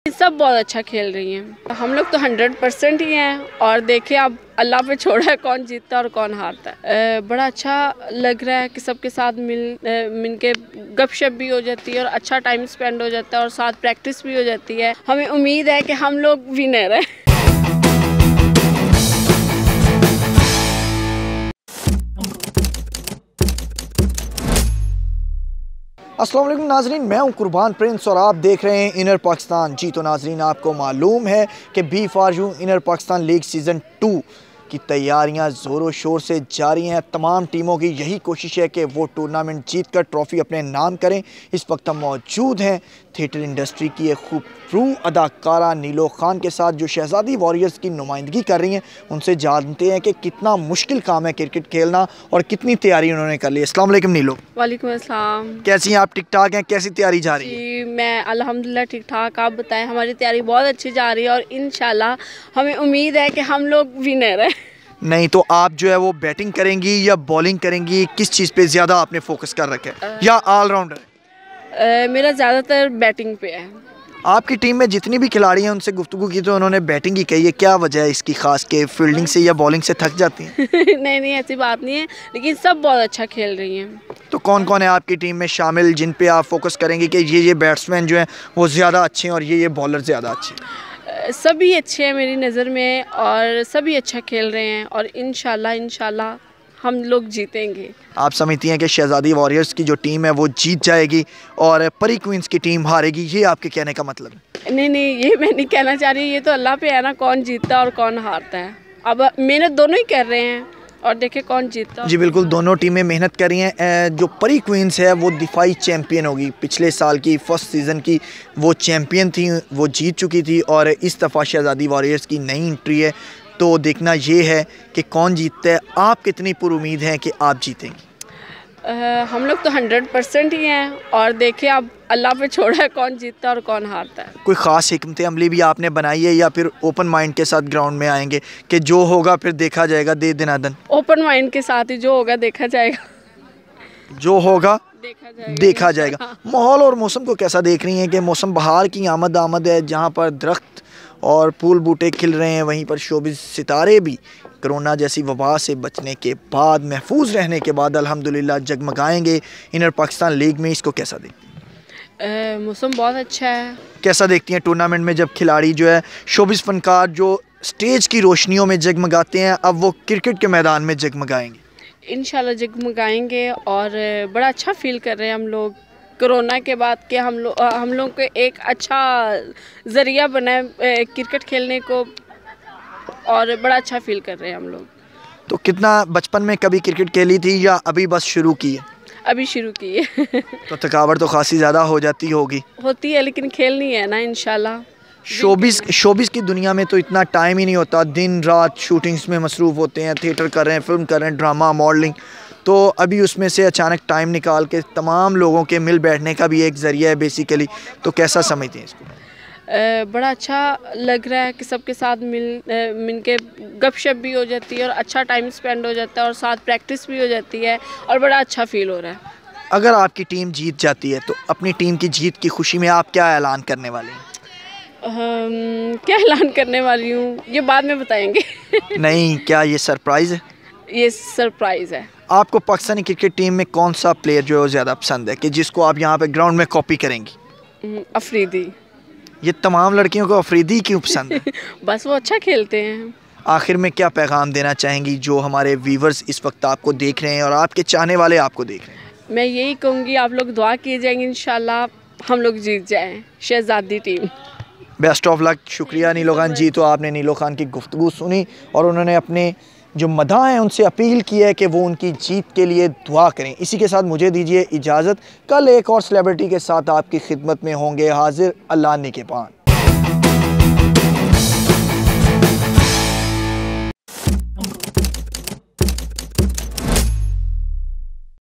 सब बहुत अच्छा खेल रही हैं। हम लोग तो 100% ही हैं और देखिए अब अल्लाह पे छोड़ा है कौन जीतता और कौन हारता है। बड़ा अच्छा लग रहा है कि सबके साथ मिल के गपशप भी हो जाती है और अच्छा टाइम स्पेंड हो जाता है और साथ प्रैक्टिस भी हो जाती है। हमें उम्मीद है कि हम लोग विनर हैं। अस्सलाम वालेकुम नाजरीन, मैं हूं कुर्बान प्रिंस और आप देख रहे हैं इनर पाकिस्तान। जी तो नाजरीन, आपको मालूम है कि बी फॉर यू इनर पाकिस्तान लीग सीज़न 2 की तैयारियां ज़ोरों शोर से जारी हैं। तमाम टीमों की यही कोशिश है कि वो टूर्नामेंट जीत कर ट्रॉफ़ी अपने नाम करें। इस वक्त हम मौजूद हैं थिएटर इंडस्ट्री की एक खूबरू अदाकारा नीलो खान के साथ, जो शहज़ादी वॉरियर्स की नुमाइंदगी कर रही हैं। उनसे जानते हैं कि कितना मुश्किल काम है क्रिकेट खेलना और कितनी तैयारी उन्होंने कर ली। अस्सलाम वालेकुम नीलो। वालेकुम अस्सलाम। कैसी हैं आप? ठीक ठाक हैं? कैसी तैयारी जा रही है? जी मैं अल्हम्दुलिल्लाह ठीक ठाक। आप बताएं? हमारी तैयारी बहुत अच्छी जा रही है और इंशाल्लाह हमें उम्मीद है कि हम लोग विनर हैं। नहीं तो आप जो है वो बैटिंग करेंगी या बॉलिंग करेंगी? किस चीज़ पे ज़्यादा आपने फोकस कर रखा है, या ऑलराउंडर? मेरा ज़्यादातर बैटिंग पे है। आपकी टीम में जितनी भी खिलाड़ी हैं उनसे गुफ्तगू की तो उन्होंने बैटिंग ही कही है। क्या वजह है इसकी खास के फील्डिंग से या बॉलिंग से थक जाती हैं? नहीं ऐसी बात नहीं है, लेकिन सब बहुत अच्छा खेल रही हैं। तो कौन कौन है आपकी टीम में शामिल जिन पे आप फोकस करेंगे कि ये बैट्समैन जो हैं वो ज़्यादा अच्छे हैं और ये बॉलर ज़्यादा अच्छे हैं? सभी अच्छे हैं मेरी नज़र में और सभी अच्छा खेल रहे हैं और इंशाल्लाह हम लोग जीतेंगे। आप समझती हैं कि शहज़ादी वॉरियर्स की जो टीम है वो जीत जाएगी और परी क्वींस की टीम हारेगी? ये आपके कहने का मतलब है? नहीं ये मैं नहीं कहना चाह रही। ये तो अल्लाह पे है ना, कौन जीतता और कौन हारता है। अब मेहनत दोनों ही कर रहे हैं और देखे कौन जीतता। जी बिल्कुल, दोनों टीमें मेहनत कर रही हैं। जो परी क्वींस है वो दिफाई चैम्पियन होगी। पिछले साल की फर्स्ट सीज़न की वो चैम्पियन थी, वो जीत चुकी थी और इस दफ़ा शहज़ादी वॉरियर्स की नई एंट्री है। तो देखना ये है कि कौन जीतता है। आप कितनी पुरुमीद हैं कि आप जीतेंगी? हम लोग तो 100% ही हैं और देखे अब अल्लाह पे छोड़ा है कौन जीतता और कौन हारता है। कोई ख़ास हिकमत अमली भी आपने बनाई है या फिर ओपन माइंड के साथ ग्राउंड में आएंगे कि जो होगा फिर देखा जाएगा, दे दनादन? ओपन माइंड के साथ ही, जो होगा देखा जाएगा। जो होगा देखा जाएगा। हाँ। माहौल और मौसम को कैसा देख रही हैं कि मौसम बहार की आमद है, जहाँ पर दरख्त और फूल बूटे खिल रहे हैं, वहीं पर शोबिस सितारे भी कोरोना जैसी वबा से बचने के बाद, महफूज रहने के बाद अल्हम्दुलिल्लाह जगमगाएंगे इनर पाकिस्तान लीग में। इसको कैसा देखती हैं? मौसम बहुत अच्छा है। कैसा देखती हैं टूर्नामेंट में जब खिलाड़ी जो है शोबिस फनकार जो स्टेज की रोशनियों में जगमगाते हैं, अब वो क्रिकेट के मैदान में जगमगाएंगे? इंशाल्लाह जगमगाएंगे और बड़ा अच्छा फील कर रहे हैं हम लोग कोरोना के बाद कि हम लोग को एक अच्छा ज़रिया बना है क्रिकेट खेलने को और बड़ा अच्छा फील कर रहे हैं हम लोग। तो कितना बचपन में कभी क्रिकेट खेली थी या अभी बस शुरू की है? अभी शुरू की है। तो थकावट तो खासी ज़्यादा हो जाती होगी? होती है, लेकिन खेलनी है ना इंशाल्लाह। शोबिस की दुनिया में तो इतना टाइम ही नहीं होता, दिन रात शूटिंग्स में मसरूफ़ होते हैं, थिएटर कर रहे हैं, फिल्म कर रहे हैं, ड्रामा, मॉडलिंग। तो अभी उसमें से अचानक टाइम निकाल के तमाम लोगों के मिल बैठने का भी एक ज़रिया है बेसिकली। तो कैसा समझते हैं इसको? बड़ा अच्छा लग रहा है कि सबके साथ मिल के गपशप भी हो जाती है और अच्छा टाइम स्पेंड हो जाता है और साथ प्रैक्टिस भी हो जाती है और बड़ा अच्छा फील हो रहा है। अगर आपकी टीम जीत जाती है तो अपनी टीम की जीत की खुशी में आप क्या ऐलान करने वाले हैं? क्या ऐलान करने वाली हूँ ये बाद में बताएंगे। नहीं, क्या ये सरप्राइज़ है? ये सरप्राइज़ है। आपको पाकिस्तानी क्रिकेट टीम में कौन सा प्लेयर जो है ज़्यादा पसंद है कि जिसको आप यहाँ पे ग्राउंड में कॉपी करेंगी? अफरीदी। ये तमाम लड़कियों को अफरीदी क्यों पसंद है? बस वो अच्छा खेलते हैं। आखिर में क्या पैगाम देना चाहेंगी जो हमारे व्यूवर्स इस वक्त आपको देख रहे हैं और आपके चाहने वाले आपको देख रहे हैं? मैं यही कहूँगी, आप लोग दुआ किए जाएंगे, इंशाल्लाह हम लोग जीत जाएं, शहज़ादी टीम। Best of luck. शुक्रिया नीलो खान जी। तो आपने नीलो खान की गुफ्तगू सुनी और उन्होंने अपने जो मदाह हैं उनसे अपील की है कि वो उनकी जीत के लिए दुआ करें। इसी के साथ मुझे दीजिए इजाज़त। कल एक और सेलिब्रिटी के साथ आपकी खिदमत में होंगे हाजिर। अल्लाह निगहबान।